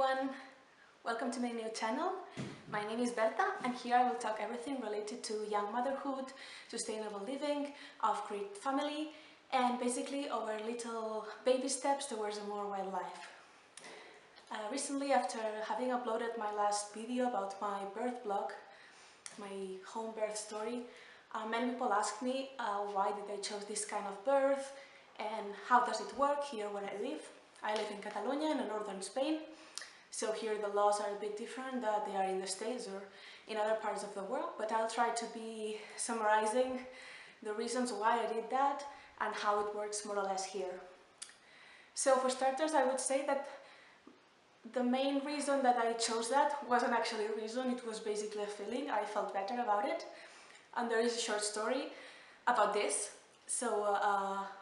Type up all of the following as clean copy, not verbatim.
everyone, welcome to my new channel. My name is Berta and here I will talk everything related to young motherhood, sustainable living, off-grid family and basically our little baby steps towards a more wild life. Recently, after having uploaded my last video about my birth blog, my home birth story, many people asked me why did I chose this kind of birth and how does it work here where I live. I live in Catalonia in northern Spain, so here the laws are a bit different than they are in the States or in other parts of the world, but I'll try to be summarizing the reasons why I did that and how it works more or less here. So for starters, I would say that the main reason that I chose that wasn't actually a reason, it was basically a feeling. I felt better about it. And there is a short story about this. So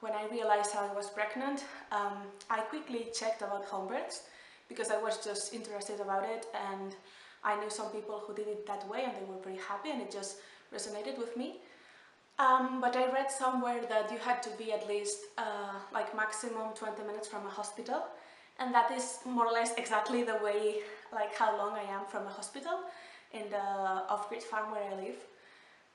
when I realized I was pregnant, I quickly checked about home births because I was just interested about it, and I knew some people who did it that way and they were pretty happy and it just resonated with me. But I read somewhere that you had to be at least like maximum 20 minutes from a hospital, and that is more or less exactly the way, like how long I am from a hospital in the off-grid farm where I live.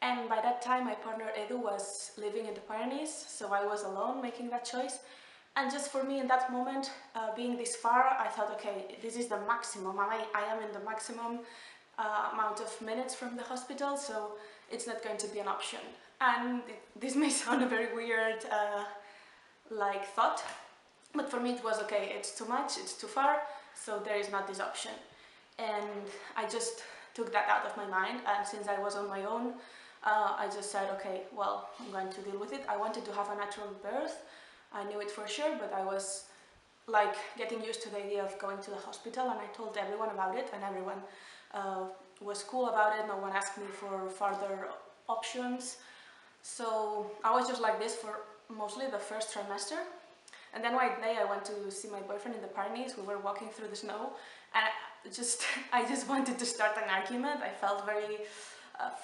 And by that time my partner Edu was living in the Pyrenees, so I was alone making that choice. And just for me in that moment, being this far, I thought, okay, this is the maximum. I am in the maximum amount of minutes from the hospital, so it's not going to be an option. And this may sound a very weird like thought, but for me it was okay, it's too much, it's too far, so there is not this option. And I just took that out of my mind, and since I was on my own, I just said, okay, well, I'm going to deal with it. I wanted to have a natural birth. I knew it for sure, but I was like getting used to the idea of going to the hospital, and I told everyone about it, and everyone was cool about it. No one asked me for further options. So I was just like this for mostly the first trimester. And then one day I went to see my boyfriend in the Pyrenees. We were walking through the snow, and I just wanted to start an argument. I felt very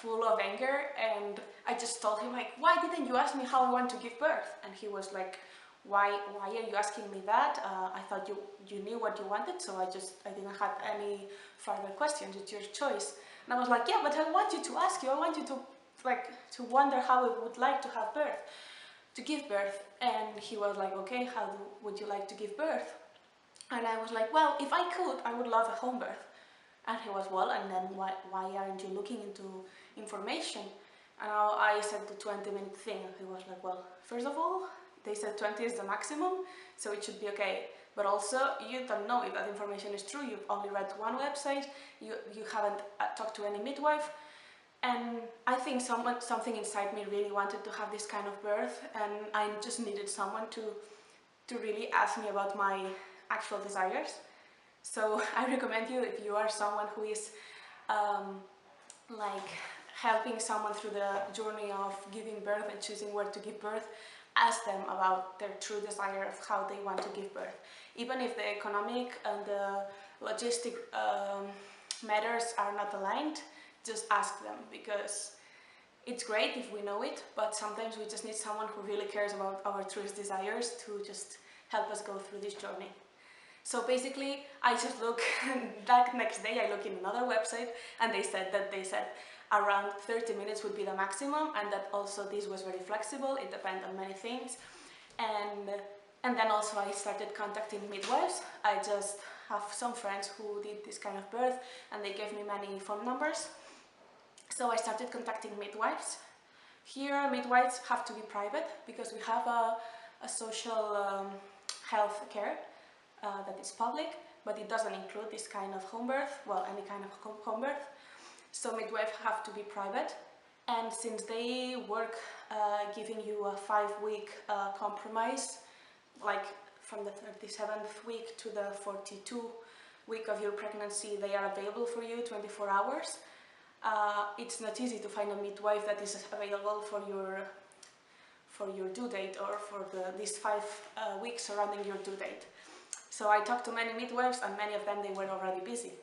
full of anger, and I just told him, like, why didn't you ask me how I want to give birth? And he was like, why are you asking me that? I thought you knew what you wanted, so I didn't have any further questions. It's your choice. And I was like, yeah, but I want you to ask you. I want you to wonder how I would like to have birth, to give birth. And he was like, okay, how would you like to give birth? And I was like, well, if I could, I would love a home birth. And he was, well, and then why aren't you looking into information? And I said the 20-minute thing, and he was like, well, first of all, they said 20 is the maximum, so it should be okay. But also, you don't know if that information is true. You've only read one website, you haven't talked to any midwife. And I think something inside me really wanted to have this kind of birth, and I just needed someone to really ask me about my actual desires. So I recommend you, if you are someone who is like helping someone through the journey of giving birth and choosing where to give birth, ask them about their true desire of how they want to give birth. Even if the economic and the logistic matters are not aligned, just ask them, because it's great if we know it, but sometimes we just need someone who really cares about our truest desires to just help us go through this journey. So basically, I just look, that next day I look in another website, and they said around 30 minutes would be the maximum, and that also this was very flexible, it depends on many things. And then also I started contacting midwives. I just have some friends who did this kind of birth, and they gave me many phone numbers. So I started contacting midwives. Here midwives have to be private because we have a social health care that is public, but it doesn't include this kind of home birth, well, any kind of home birth. So midwives have to be private, and since they work giving you a 5-week compromise, like from the 37th week to the 42nd week of your pregnancy, they are available for you 24 hours. It's not easy to find a midwife that is available for your due date or for these 5 weeks surrounding your due date. So I talked to many midwives, and many of them, they were already busy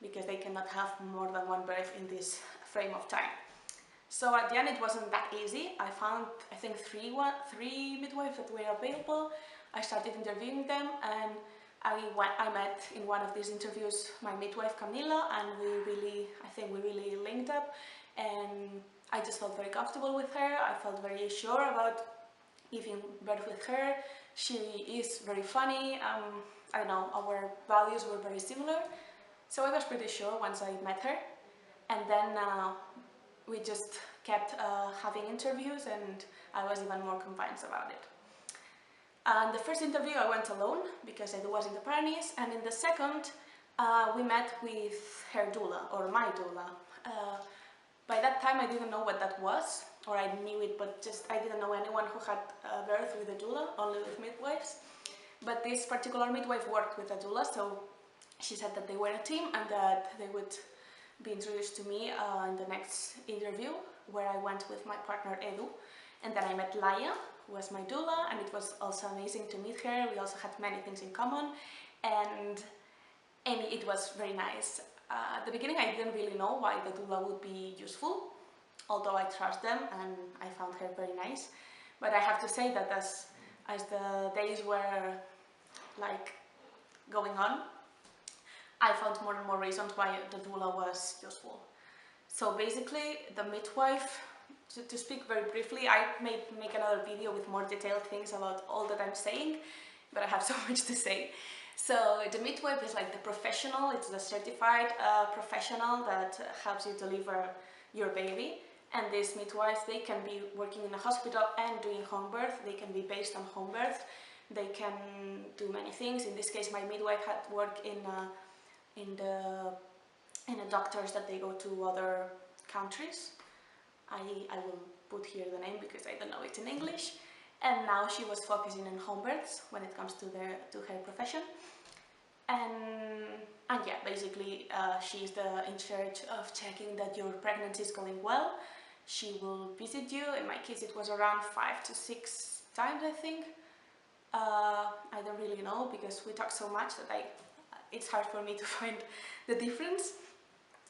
because they cannot have more than one birth in this frame of time. So at the end it wasn't that easy. I found, I think, three midwives that were available. I started interviewing them, and I met in one of these interviews my midwife Camila, and I think we really linked up, and I just felt very comfortable with her. I felt very sure about giving birth with her. She is very funny. I don't know, our values were very similar, so I was pretty sure once I met her. And then we just kept having interviews, and I was even more convinced about it. And the first interview I went alone because I was in the Pyrenees, and in the second we met with her doula, or my doula. By that time I didn't know what that was, or I knew it, but I didn't know anyone who had birth with a doula, only with midwives. But this particular midwife worked with a doula, so she said that they were a team and that they would be introduced to me in the next interview, where I went with my partner Edu. And then I met Laia, who was my doula, and it was also amazing to meet her. We also had many things in common, and it was very nice. At the beginning I didn't really know why the doula would be useful, although I trust them and I found her very nice. But I have to say that as the days were like going on, I found more and more reasons why the doula was useful. So basically, the midwife, to speak very briefly, I may make another video with more detailed things about all that I'm saying, but I have so much to say. So the midwife is like the professional, it's the certified professional that helps you deliver your baby. And these midwives, they can be working in a hospital and doing home birth. They can be based on home birth. They can do many things. In this case, my midwife had worked in the doctors that they go to other countries. I will put here the name because I don't know it in English. And now she was focusing on home births when it comes to her profession. And yeah, basically she's in charge of checking that your pregnancy is going well. She will visit you. In my case it was around 5 to 6 times, I think. I don't really know because we talk so much that it's hard for me to find the difference.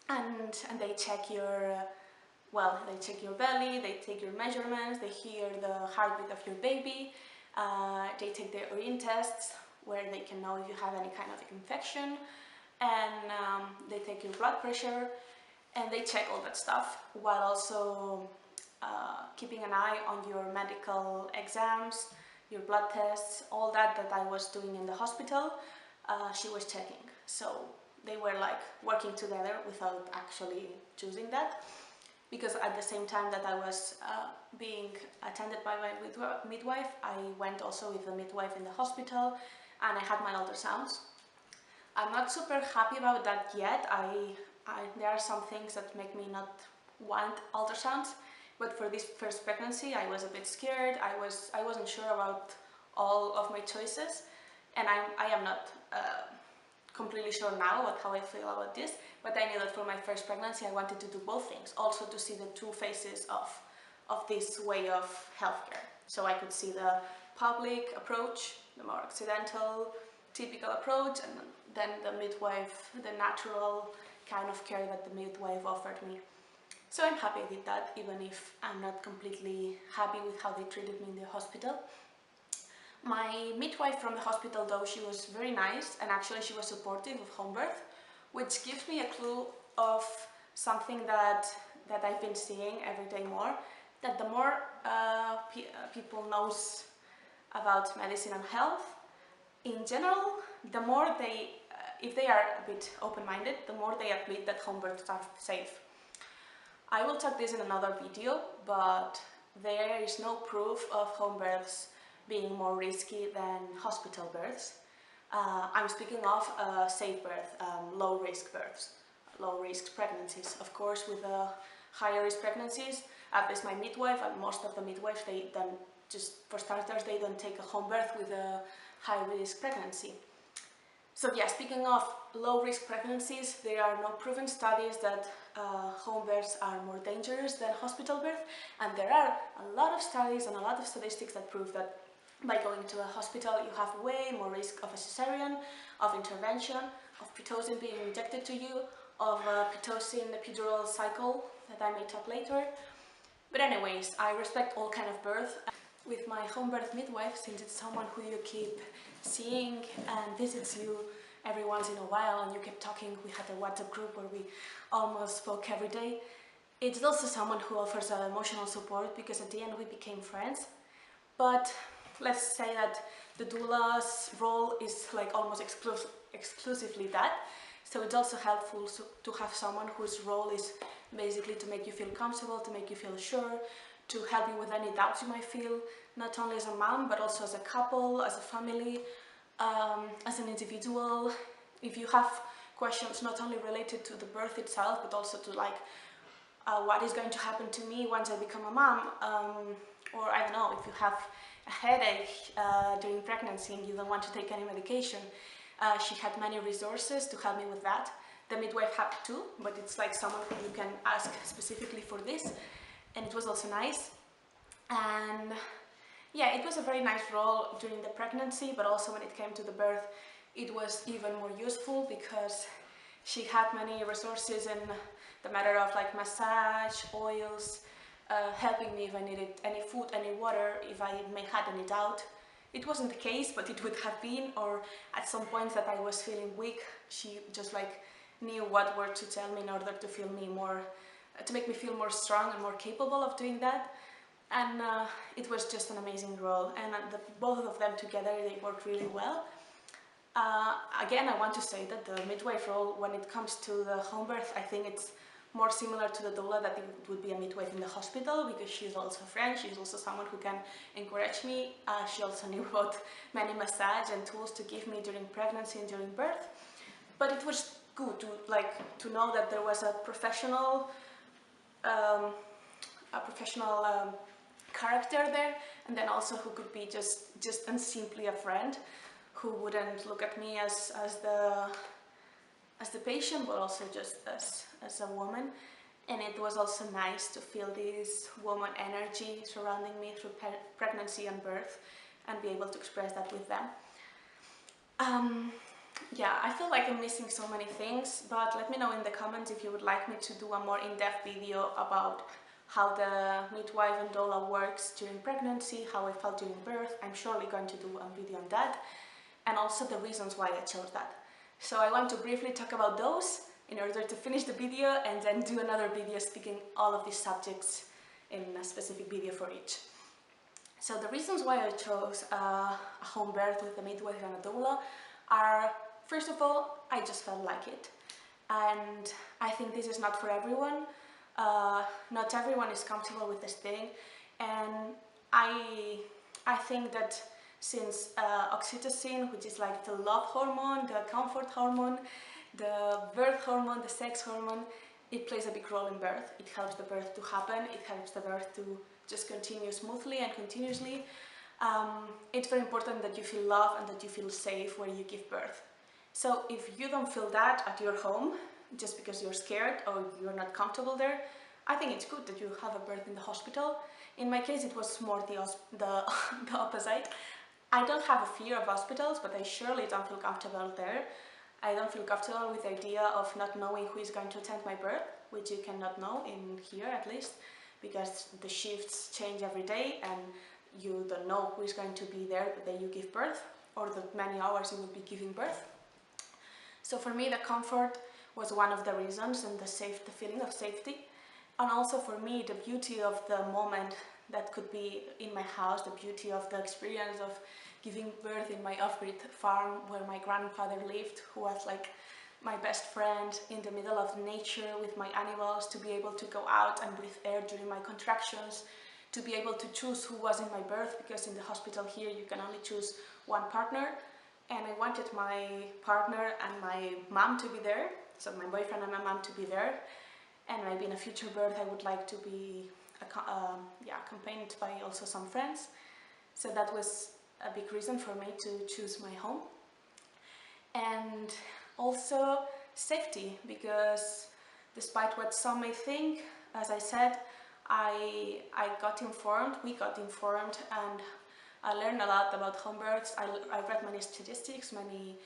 And they check your they check your belly, they take your measurements, they hear the heartbeat of your baby, they take the urine tests where they can know if you have any kind of infection, and they take your blood pressure, and they check all that stuff while also keeping an eye on your medical exams, your blood tests, all that I was doing in the hospital. She was checking, so they were like working together without actually choosing that, because at the same time that I was being attended by my midwife, I went also with the midwife in the hospital, and I had my ultrasounds. I'm not super happy about that yet. There are some things that make me not want ultrasounds, but for this first pregnancy I was a bit scared. I wasn't sure about all of my choices, and I am not completely sure now about how I feel about this, but I knew that for my first pregnancy I wanted to do both things, also to see the two faces of this way of healthcare. So I could see the public approach, the more accidental, typical approach, and then the midwife, the natural kind of care that the midwife offered me. So I'm happy I did that, even if I'm not completely happy with how they treated me in the hospital. My midwife from the hospital, though, she was very nice, and actually she was supportive of home birth, which gives me a clue of something that I've been seeing every day more, that the more people knows about medicine and health in general, the more if they are a bit open-minded, the more they admit that home births are safe. I will talk this in another video, but there is no proof of home births being more risky than hospital births. I'm speaking of safe birth, low-risk births, low-risk pregnancies. Of course, with the higher-risk pregnancies, at least my midwife and most of the midwives, they don't, just for starters, they don't take a home birth with a high-risk pregnancy. So yeah, speaking of low-risk pregnancies, there are no proven studies that home births are more dangerous than hospital birth, and there are a lot of studies and a lot of statistics that prove that by going to a hospital you have way more risk of a cesarean, of intervention, of Pitocin being injected to you, of a Pitocin epidural cycle that I may talk later. But anyways, I respect all kind of birth. With my home birth midwife, since it's someone who you keep seeing and visits you every once in a while, and you kept talking. We had a WhatsApp group where we almost spoke every day. It's also someone who offers emotional support, because at the end we became friends. But let's say that the doula's role is like almost exclusively that. So it's also helpful to have someone whose role is basically to make you feel comfortable, to make you feel sure, to help you with any doubts you might feel, not only as a mom, but also as a couple, as a family, as an individual. If you have questions not only related to the birth itself, but also to like what is going to happen to me once I become a mom, or I don't know, if you have a headache during pregnancy and you don't want to take any medication, she had many resources to help me with that. The midwife had too, but it's like someone who you can ask specifically for this, and it was also nice. And yeah, it was a very nice role during the pregnancy, but also when it came to the birth, it was even more useful because she had many resources in the matter of like massage, oils, helping me if I needed any food, any water, if I may had any doubt. It wasn't the case, but it would have been, or at some points that I was feeling weak, she just like knew what word to tell me in order to feel me more, to make me feel more strong and more capable of doing that. And it was just an amazing role, and both of them together, they worked really well. Again, I want to say that the midwife role, when it comes to the home birth, I think it's more similar to the doula that it would be a midwife in the hospital, because she's also a friend, she's also someone who can encourage me. She also knew about many massage and tools to give me during pregnancy and during birth. But it was good to know that there was a professional character there, and then also who could be just and simply a friend, who wouldn't look at me as the patient, but also just as a woman. And it was also nice to feel this woman energy surrounding me through pregnancy and birth, and be able to express that with them. Yeah, I feel like I'm missing so many things, but let me know in the comments if you would like me to do a more in-depth video about how the midwife and doula works during pregnancy, how I felt during birth. I'm surely going to do a video on that, and also the reasons why I chose that. So I want to briefly talk about those in order to finish the video, and then do another video speaking all of these subjects in a specific video for each. So the reasons why I chose a home birth with a midwife and a doula are, first of all, I just felt like it. And I think this is not for everyone. Not everyone is comfortable with this thing. And I think that since oxytocin, which is like the love hormone, the comfort hormone, the birth hormone, the sex hormone, it plays a big role in birth. It helps the birth to happen. It helps the birth to just continue smoothly and continuously. It's very important that you feel love and that you feel safe where you give birth. So if you don't feel that at your home, just because you're scared or you're not comfortable there, I think it's good that you have a birth in the hospital. In my case, it was more the opposite. I don't have a fear of hospitals, but I surely don't feel comfortable there. I don't feel comfortable with the idea of not knowing who is going to attend my birth, which you cannot know in here at least, because the shifts change every day and you don't know who is going to be there the day you give birth, or the many hours you will be giving birth. So for me, the comfort was one of the reasons, and the feeling of safety. And also for me, the beauty of the moment that could be in my house, the beauty of the experience of giving birth in my off-grid farm where my grandfather lived, who was like my best friend, in the middle of nature with my animals, to be able to go out and breathe air during my contractions, to be able to choose who was in my birth, because in the hospital here you can only choose one partner. And I wanted my partner and my mom to be there, so my boyfriend and my mom to be there. And maybe in a future birth I would like to be accompanied by also some friends. So that was a big reason for me to choose my home. And also safety, because despite what some may think, as I said, we got informed, and I learned a lot about home births. I read many statistics, many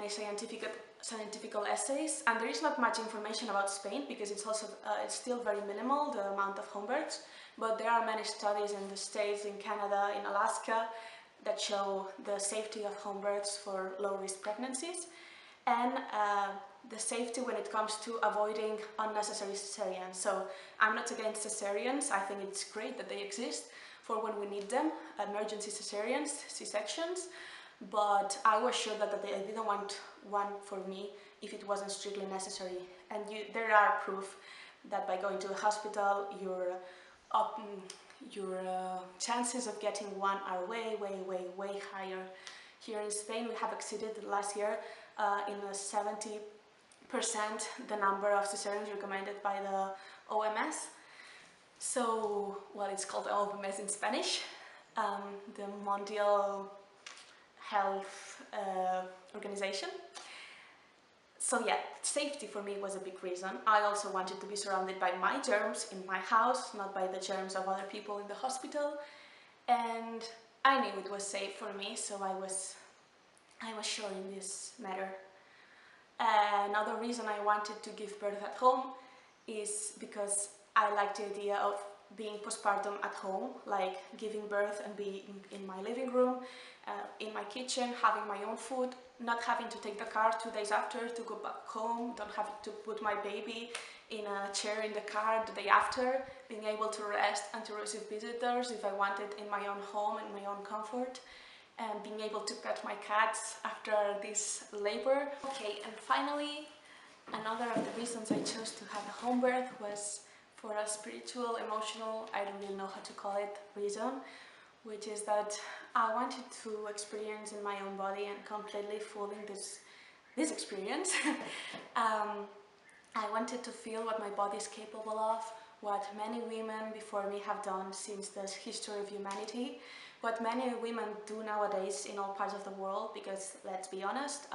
scientific essays, and there is not much information about Spain, because it's still very minimal, the amount of home births, but there are many studies in the States, in Canada, in Alaska, that show the safety of home births for low-risk pregnancies and the safety when it comes to avoiding unnecessary cesareans. So I'm not against cesareans. I think it's great that they exist for when we need them, emergency cesareans, C-sections, but I was sure that I didn't want one for me if it wasn't strictly necessary. And there are proof that by going to a hospital, your chances of getting one are way higher. Here in Spain, we have exceeded last year in a 70% the number of cesareans recommended by the OMS. So, well, it's called OMS in Spanish, the Mondial Health Organization. So yeah, safety for me was a big reason. I also wanted to be surrounded by my germs in my house, not by the germs of other people in the hospital. And I knew it was safe for me, so I was sure in this matter. Another reason I wanted to give birth at home is because I like the idea of being postpartum at home, like giving birth and being in my living room, in my kitchen, having my own food, not having to take the car 2 days after to go back home, don't have to put my baby in a chair in the car the day after, being able to rest and to receive visitors if I wanted in my own home and my own comfort, and being able to pet my cats after this labor. Okay, and finally, another of the reasons I chose to have a home birth was for a spiritual, emotional, I don't really know how to call it, reason, which is that I wanted to experience in my own body and completely fully this experience. I wanted to feel what my body is capable of, what many women before me have done since the history of humanity, what many women do nowadays in all parts of the world, because let's be honest,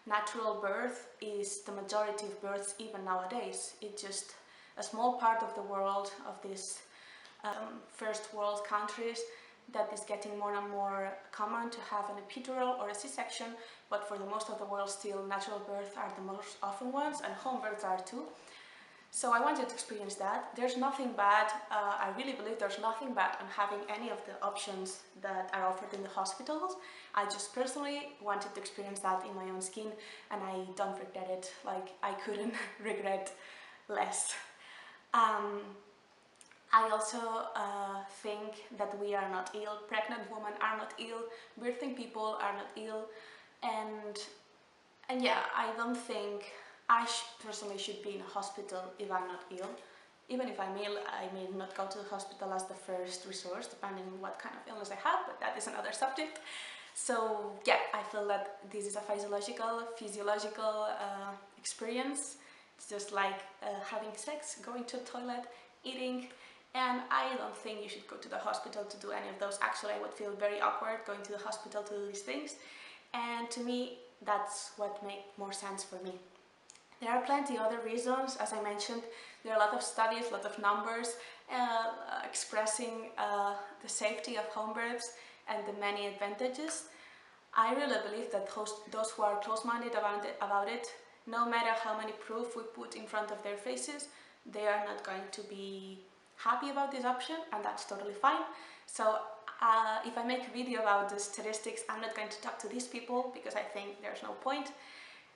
natural birth is the majority of births even nowadays. It's just a small part of the world, of these first world countries, that is getting more and more common to have an epidural or a C-section, but for the most of the world still natural births are the most often ones, and home births are too. So I wanted to experience that. There's nothing bad, I really believe there's nothing bad on having any of the options that are offered in the hospitals. I just personally wanted to experience that in my own skin, and I don't regret it. Like, I couldn't regret less. I also think that we are not ill, pregnant women are not ill, birthing people are not ill, and yeah, I don't think I personally should be in a hospital if I'm not ill. Even if I'm ill, I may not go to the hospital as the first resource, depending on what kind of illness I have, but that is another subject. So yeah, I feel that this is a physiological experience. It's just like having sex, going to the toilet, eating, and I don't think you should go to the hospital to do any of those. Actually, I would feel very awkward going to the hospital to do these things, and to me, that's what makes more sense for me. There are plenty other reasons. As I mentioned, there are a lot of studies, a lot of numbers expressing the safety of home births and the many advantages. I really believe that those who are close-minded about it, no matter how many proof we put in front of their faces, they are not going to be happy about this option, and that's totally fine. So if I make a video about the statistics, I'm not going to talk to these people because I think there's no point.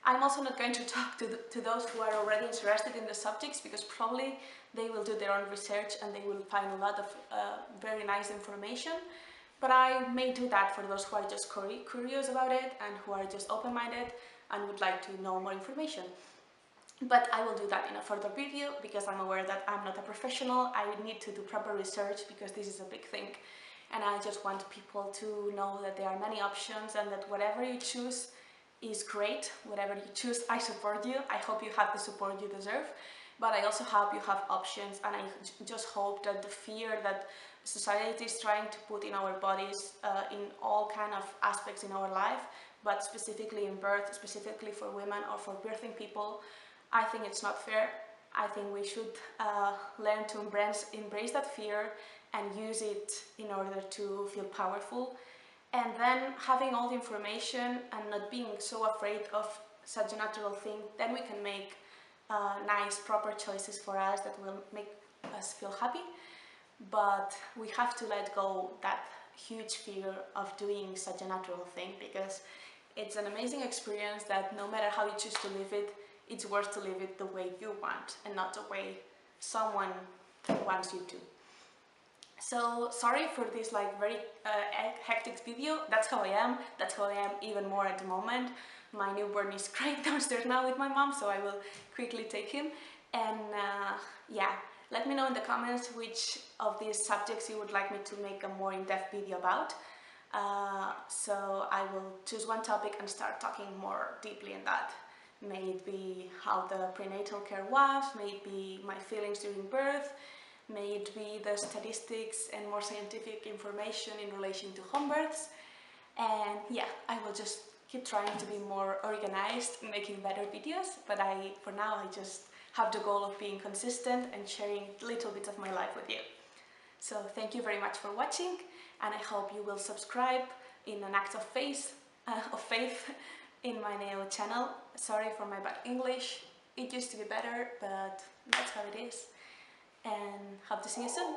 I'm also not going to talk to those who are already interested in the subjects, because probably they will do their own research and they will find a lot of very nice information. But I may do that for those who are just curious about it and who are just open-minded and would like to know more information. But I will do that in a further video, because I'm aware that I'm not a professional. I would need to do proper research because this is a big thing. And I just want people to know that there are many options and that whatever you choose is great. Whatever you choose, I support you. I hope you have the support you deserve. But I also hope you have options, and I just hope that the fear that society is trying to put in our bodies in all kind of aspects in our life, but specifically in birth, specifically for women or for birthing people, I think it's not fair. I think we should learn to embrace that fear and use it in order to feel powerful. And then having all the information and not being so afraid of such a natural thing, then we can make nice, proper choices for us that will make us feel happy. But we have to let go that huge fear of doing such a natural thing, because it's an amazing experience that no matter how you choose to live it, it's worth to live it the way you want and not the way someone wants you to. So sorry for this like very hectic video. That's how I am. That's how I am even more at the moment. My newborn is crying downstairs now with my mom, so I will quickly take him. And yeah, let me know in the comments which of these subjects you would like me to make a more in-depth video about. So I will choose one topic and start talking more deeply in that. May it be how the prenatal care was, may it be my feelings during birth, may it be the statistics and more scientific information in relation to home births. And yeah, I will just keep trying to be more organized and making better videos, but for now I just have the goal of being consistent and sharing little bits of my life with you. So thank you very much for watching, and I hope you will subscribe in an act of faith in my new channel. Sorry for my bad English, it used to be better, but that's how it is. And hope to see you soon.